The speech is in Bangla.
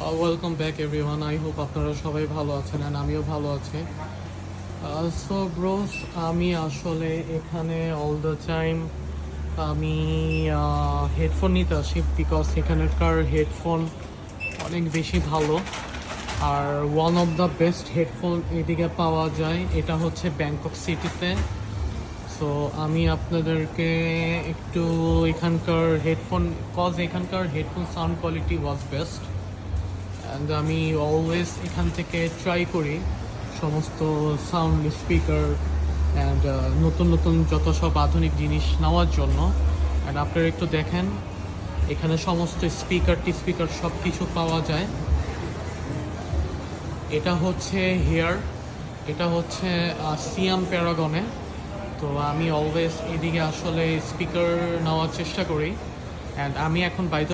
Welcome back everyone. I hope আপনারা সবাই ভালো আছেন অ্যান্ড আমিও ভালো আছি। সো ব্রোস, আমি আসলে এখানে অল দ্য টাইম আমি হেডফোন নিতে আসি বিকজ এখানকার হেডফোন অনেক বেশি ভালো। আর one of the best headphone এদিকে পাওয়া যায়, এটা হচ্ছে ব্যাংকক সিটিতে। সো আমি আপনাদেরকে একটু এখানকার headphone sound quality was best. And আমি অলওয়েজ এখান থেকে ট্রাই করি সমস্ত সাউন্ড স্পিকার অ্যান্ড নতুন নতুন যত সব আধুনিক জিনিস নেওয়ার জন্য। অ্যান্ড আপনারা একটু দেখেন, এখানে সমস্ত স্পিকার সব কিছু পাওয়া যায়। এটা হচ্ছে এটা হচ্ছে সিয়াম প্যারাগনে। তো আমি অলওয়েজ এদিকে আসলে স্পিকার নেওয়ার চেষ্টা করি। অ্যান্ড আমি এখন বাইরে